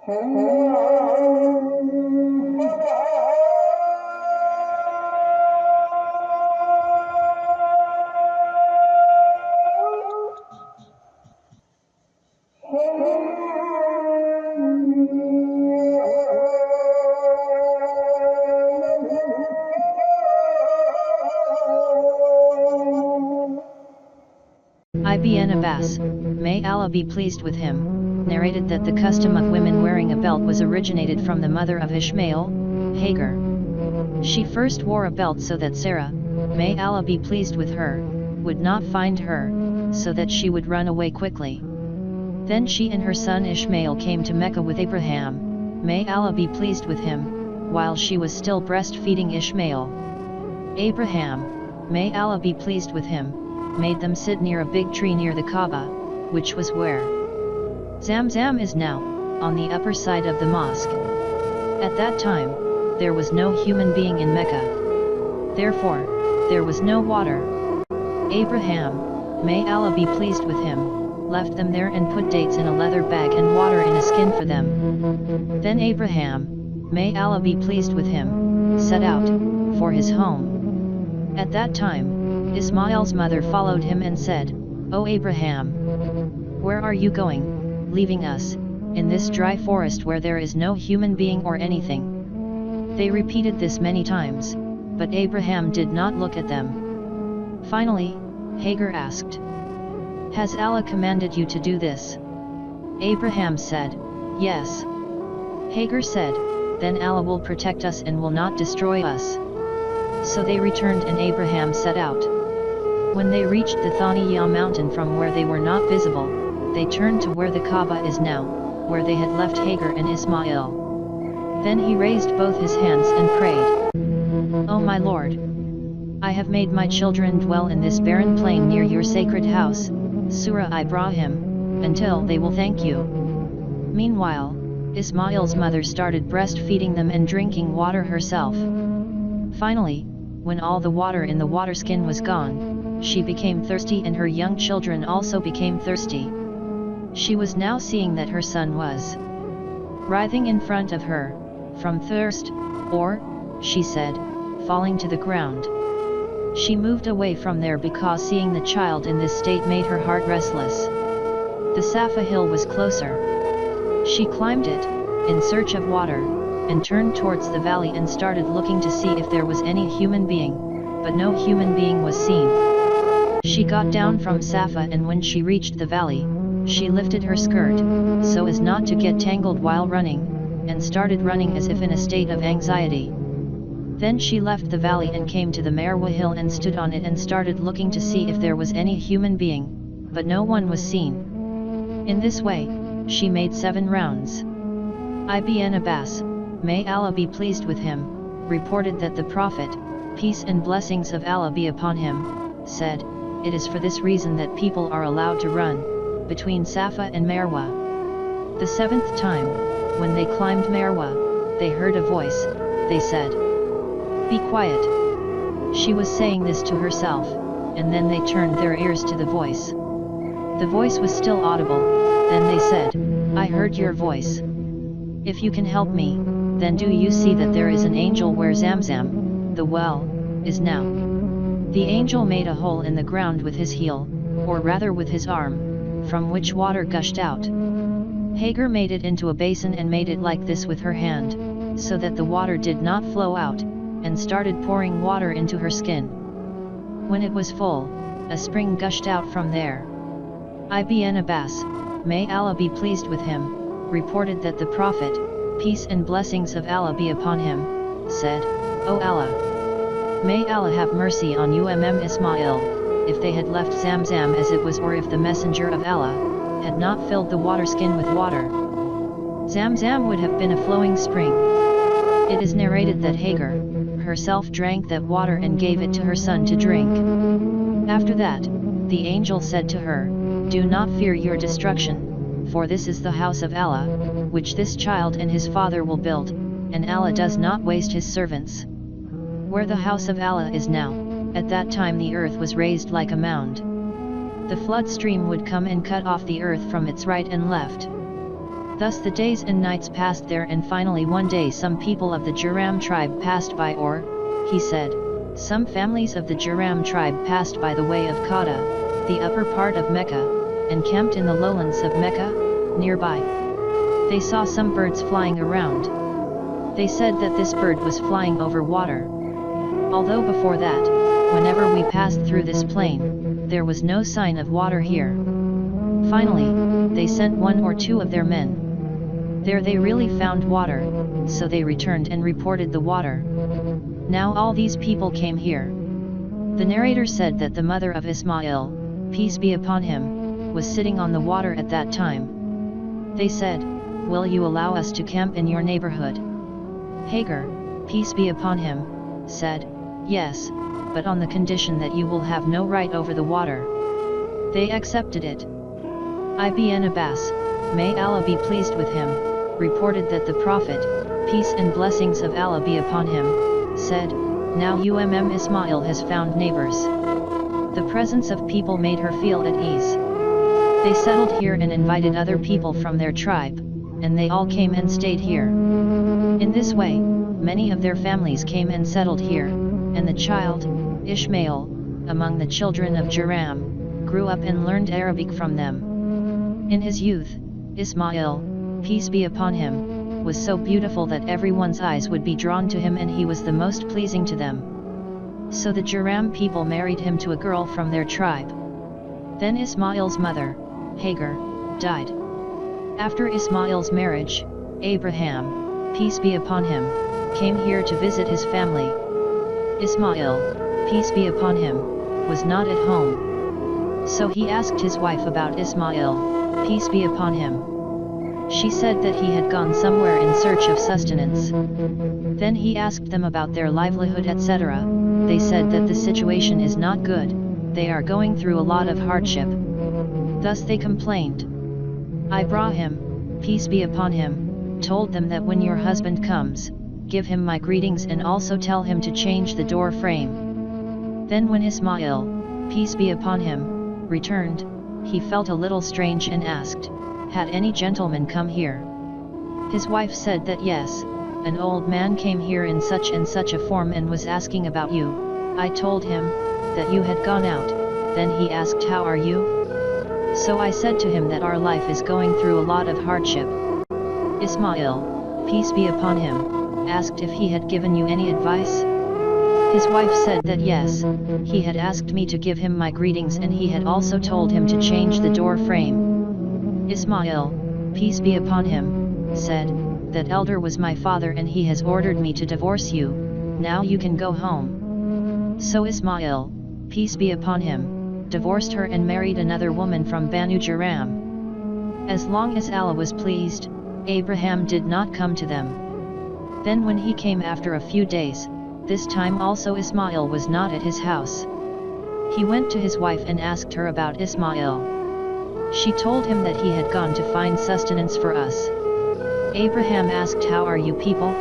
Ibn Abbas, may Allah be pleased with him, narrated that the custom of women wearing a belt was originated from the mother of Ishmael, Hagar. She first wore a belt so that Sarah, may Allah be pleased with her, would not find her, so that she would run away quickly. Then she and her son Ishmael came to Mecca with Abraham, may Allah be pleased with him, while she was still breastfeeding Ishmael. Abraham, may Allah be pleased with him, made them sit near a big tree near the Kaaba, which was where Zamzam is now, on the upper side of the mosque. At that time, there was no human being in Mecca. Therefore, there was no water. Abraham, may Allah be pleased with him, left them there and put dates in a leather bag and water in a skin for them. Then Abraham, may Allah be pleased with him, set out for his home. At that time, Ismail's mother followed him and said, "O Abraham, where are you going, leaving us, in this dry forest where there is no human being or anything?" They repeated this many times, but Abraham did not look at them. Finally, Hagar asked, "Has Allah commanded you to do this?" Abraham said, "Yes." Hagar said, "Then Allah will protect us and will not destroy us." So they returned and Abraham set out. When they reached the Thaniya mountain from where they were not visible, they turned to where the Kaaba is now, where they had left Hagar and Ismail. Then he raised both his hands and prayed, "O my Lord, I have made my children dwell in this barren plain near your sacred house, Surah Ibrahim, until they will thank you." Meanwhile, Ismail's mother started breastfeeding them and drinking water herself. Finally, when all the water in the water skin was gone, she became thirsty and her young children also became thirsty. She was now seeing that her son was writhing in front of her, from thirst, or, she said, falling to the ground. She moved away from there because seeing the child in this state made her heart restless. The Safa hill was closer. She climbed it, in search of water, and turned towards the valley and started looking to see if there was any human being, but no human being was seen. She got down from Safa and when she reached the valley, she lifted her skirt, so as not to get tangled while running, and started running as if in a state of anxiety. Then she left the valley and came to the Marwa hill and stood on it and started looking to see if there was any human being, but no one was seen. In this way, she made 7 rounds. Ibn Abbas, may Allah be pleased with him, reported that the Prophet, peace and blessings of Allah be upon him, said, "It is for this reason that people are allowed to run between Safa and Marwa." The 7th time, when they climbed Marwa, they heard a voice. They said, "Be quiet." She was saying this to herself, and then they turned their ears to the voice. The voice was still audible. Then they said, "I heard your voice. If you can help me, then do you see that there is an angel where Zamzam, the well, is now?" The angel made a hole in the ground with his heel, or rather with his arm, from which water gushed out. Hagar made it into a basin and made it like this with her hand, so that the water did not flow out, and started pouring water into her skin. When it was full, a spring gushed out from there. Ibn Abbas, may Allah be pleased with him, reported that the Prophet, peace and blessings of Allah be upon him, said, "O Allah, may Allah have mercy on Ismail, if they had left Zamzam as it was or if the messenger of Allah had not filled the water skin with water. Zamzam would have been a flowing spring." It is narrated that Hagar herself drank that water and gave it to her son to drink. After that, the angel said to her, "Do not fear your destruction, for this is the house of Allah, which this child and his father will build, and Allah does not waste his servants." Where the house of Allah is now, at that time the earth was raised like a mound. The flood stream would come and cut off the earth from its right and left. Thus the days and nights passed there, and finally one day some people of the Jaram tribe passed by, or, he said, some families of the Jaram tribe passed by the way of Kaaba, the upper part of Mecca, and camped in the lowlands of Mecca, nearby. They saw some birds flying around. They said that this bird was flying over water. Although before that, whenever we passed through this plain, there was no sign of water here. Finally, they sent one or two of their men. There they really found water, so they returned and reported the water. Now all these people came here. The narrator said that the mother of Ismail, peace be upon him, was sitting on the water at that time. They said, "Will you allow us to camp in your neighborhood?" Hagar, peace be upon him, said, "Yes, but on the condition that you will have no right over the water." They accepted it. Ibn Abbas, may Allah be pleased with him, reported that the Prophet, peace and blessings of Allah be upon him, said, "Now Ismail has found neighbors." The presence of people made her feel at ease. They settled here and invited other people from their tribe, and they all came and stayed here. In this way, many of their families came and settled here, and the child, Ishmael, among the children of Jaram, grew up and learned Arabic from them. In his youth, Ismail, peace be upon him, was so beautiful that everyone's eyes would be drawn to him, and he was the most pleasing to them. So the Jaram people married him to a girl from their tribe. Then Ismail's mother, Hagar, died. After Ismail's marriage, Abraham, peace be upon him, came here to visit his family. Ismail, peace be upon him, was not at home. So he asked his wife about Ismail, peace be upon him. She said that he had gone somewhere in search of sustenance. Then he asked them about their livelihood, etc. They said that the situation is not good, they are going through a lot of hardship. Thus they complained. Ibrahim, peace be upon him, told them that when your husband comes, give him my greetings and also tell him to change the door frame. Then when Ismail, peace be upon him, returned, he felt a little strange and asked, "Had any gentleman come here?" His wife said that yes, an old man came here in such and such a form and was asking about you. I told him that you had gone out. Then he asked, "How are you?" So I said to him that our life is going through a lot of hardship. Ismail, peace be upon him, asked if he had given you any advice. His wife said that yes, he had asked me to give him my greetings, and he had also told him to change the door frame. Ismail, peace be upon him, said, "That elder was my father and he has ordered me to divorce you, now you can go home." So Ismail, peace be upon him, divorced her and married another woman from Banu Jaram. As long as Allah was pleased, Abraham did not come to them. Then when he came after a few days, this time also Ismail was not at his house. He went to his wife and asked her about Ismail. She told him that he had gone to find sustenance for us. Abraham asked, "How are you people?"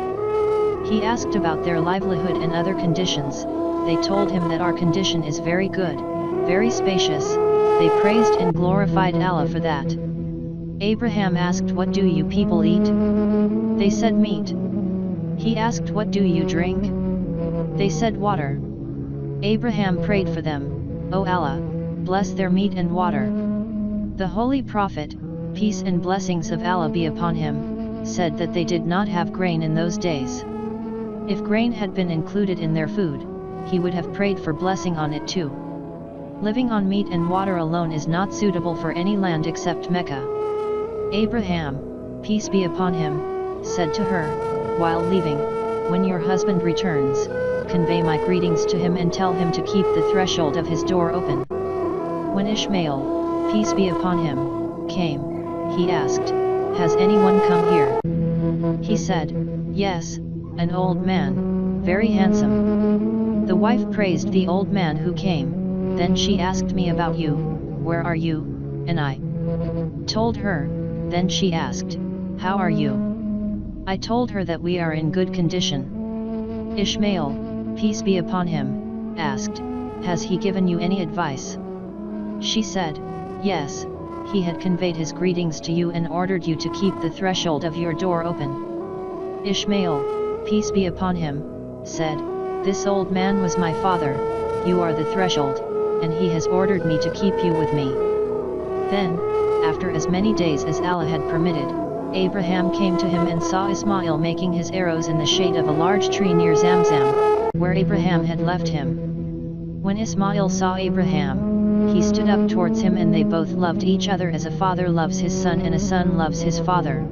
He asked about their livelihood and other conditions. They told him that our condition is very good, very spacious. They praised and glorified Allah for that. Abraham asked, "What do you people eat?" They said, "Meat." He asked, "What do you drink?" They said, "Water." Abraham prayed for them, "O Allah, bless their meat and water." The Holy Prophet, peace and blessings of Allah be upon him, said that they did not have grain in those days. If grain had been included in their food, he would have prayed for blessing on it too. Living on meat and water alone is not suitable for any land except Mecca. Abraham, peace be upon him, said to her, while leaving, "When your husband returns, convey my greetings to him and tell him to keep the threshold of his door open." When Ishmael, peace be upon him, came, he asked, "Has anyone come here?" He said, "Yes, an old man, very handsome." The wife praised the old man who came. Then she asked me about you, "Where are you?" And I told her. Then she asked, "How are you?" I told her that we are in good condition. Ishmael, peace be upon him, asked, "Has he given you any advice?" She said, "Yes, he had conveyed his greetings to you and ordered you to keep the threshold of your door open. Ishmael, peace be upon him, said, "This old man was my father, you are the threshold, and he has ordered me to keep you with me." Then, after as many days as Allah had permitted, Abraham came to him and saw Ismail making his arrows in the shade of a large tree near Zamzam, where Abraham had left him. When Ismail saw Abraham, he stood up towards him, and they both loved each other as a father loves his son and a son loves his father.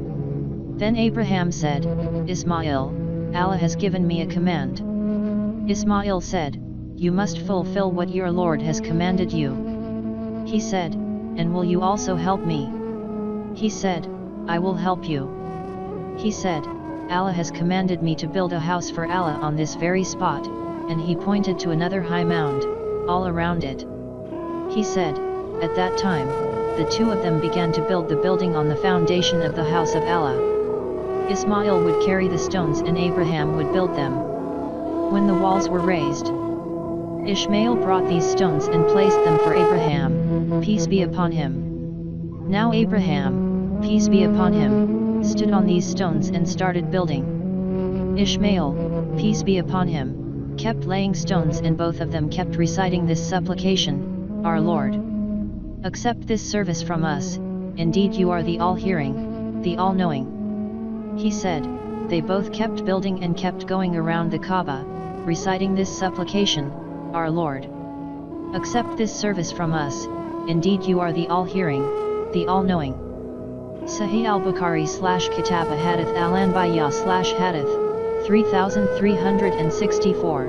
Then Abraham said, "Ismail, Allah has given me a command." Ismail said, "You must fulfill what your Lord has commanded you." He said, "And will you also help me?" He said, "I will help you." He said, "Allah has commanded me to build a house for Allah on this very spot," and he pointed to another high mound, all around it. He said, at that time, the two of them began to build the building on the foundation of the house of Allah. Ismail would carry the stones and Abraham would build them. When the walls were raised, Ishmael brought these stones and placed them for Abraham, peace be upon him. Now Abraham, peace be upon him, stood on these stones and started building. Ishmael, peace be upon him, kept laying stones, and both of them kept reciting this supplication, "Our Lord, accept this service from us, indeed you are the all-hearing, the all-knowing." He said, they both kept building and kept going around the Kaaba, reciting this supplication, "Our Lord, accept this service from us, indeed you are the all-hearing, the all-knowing." Sahih al-Bukhari/Kitab Hadith al-Anbiya/Hadith 3364